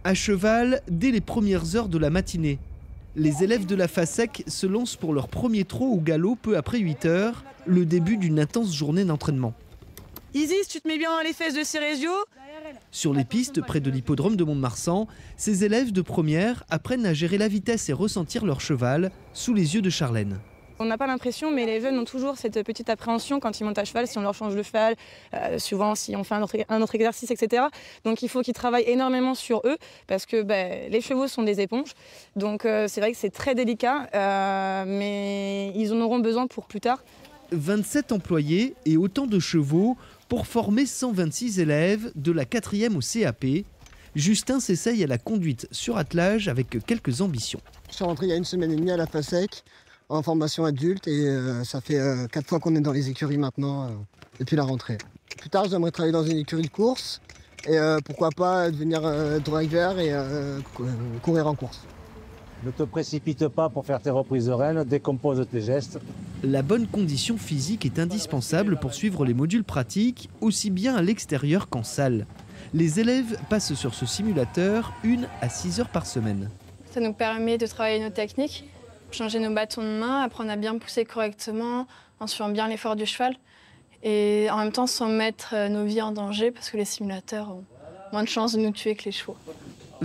À cheval dès les premières heures de la matinée. Les élèves de la FASEC se lancent pour leur premier trot au galop peu après 8 heures, le début d'une intense journée d'entraînement. Isis, tu te mets bien dans les fesses de Cérésio. Sur les pistes près de l'hippodrome de Mont-de-Marsan, ces élèves de première apprennent à gérer la vitesse et ressentir leur cheval sous les yeux de Charlène. On n'a pas l'impression, mais les jeunes ont toujours cette petite appréhension quand ils montent à cheval, si on leur change de cheval, souvent si on fait un autre exercice, etc. Donc il faut qu'ils travaillent énormément sur eux, parce que les chevaux sont des éponges. Donc c'est vrai que c'est très délicat, mais ils en auront besoin pour plus tard. 27 employés et autant de chevaux pour former 126 élèves de la 4e au CAP. Justin s'essaye à la conduite sur attelage avec quelques ambitions. Je suis rentré il y a 1 semaine et demie à la FASEC en formation adulte et ça fait 4 fois qu'on est dans les écuries maintenant depuis la rentrée. Plus tard, j'aimerais travailler dans une écurie de course et pourquoi pas devenir driver et courir en course. Ne te précipite pas pour faire tes reprises de rênes, décompose tes gestes. La bonne condition physique est indispensable pour suivre les modules pratiques, aussi bien à l'extérieur qu'en salle. Les élèves passent sur ce simulateur 1 à 6 heures par semaine. Ça nous permet de travailler nos techniques, changer nos bâtons de main, apprendre à bien pousser correctement, en suivant bien l'effort du cheval. Et en même temps sans mettre nos vies en danger, parce que les simulateurs ont moins de chances de nous tuer que les chevaux.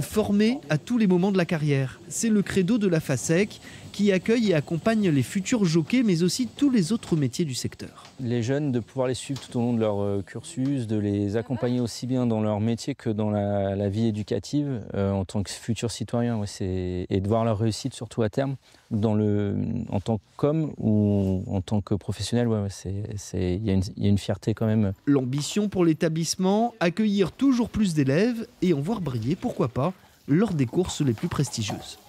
Formés à tous les moments de la carrière, c'est le credo de la FASEC qui accueille et accompagne les futurs jockeys, mais aussi tous les autres métiers du secteur. Les jeunes, de pouvoir les suivre tout au long de leur cursus, de les accompagner aussi bien dans leur métier que dans la vie éducative en tant que futurs citoyens, et de voir leur réussite surtout à terme, en tant qu'homme ou en tant que professionnel, il y a une fierté quand même. L'ambition pour l'établissement, accueillir toujours plus d'élèves et en voir briller, pourquoi pas, lors des courses les plus prestigieuses.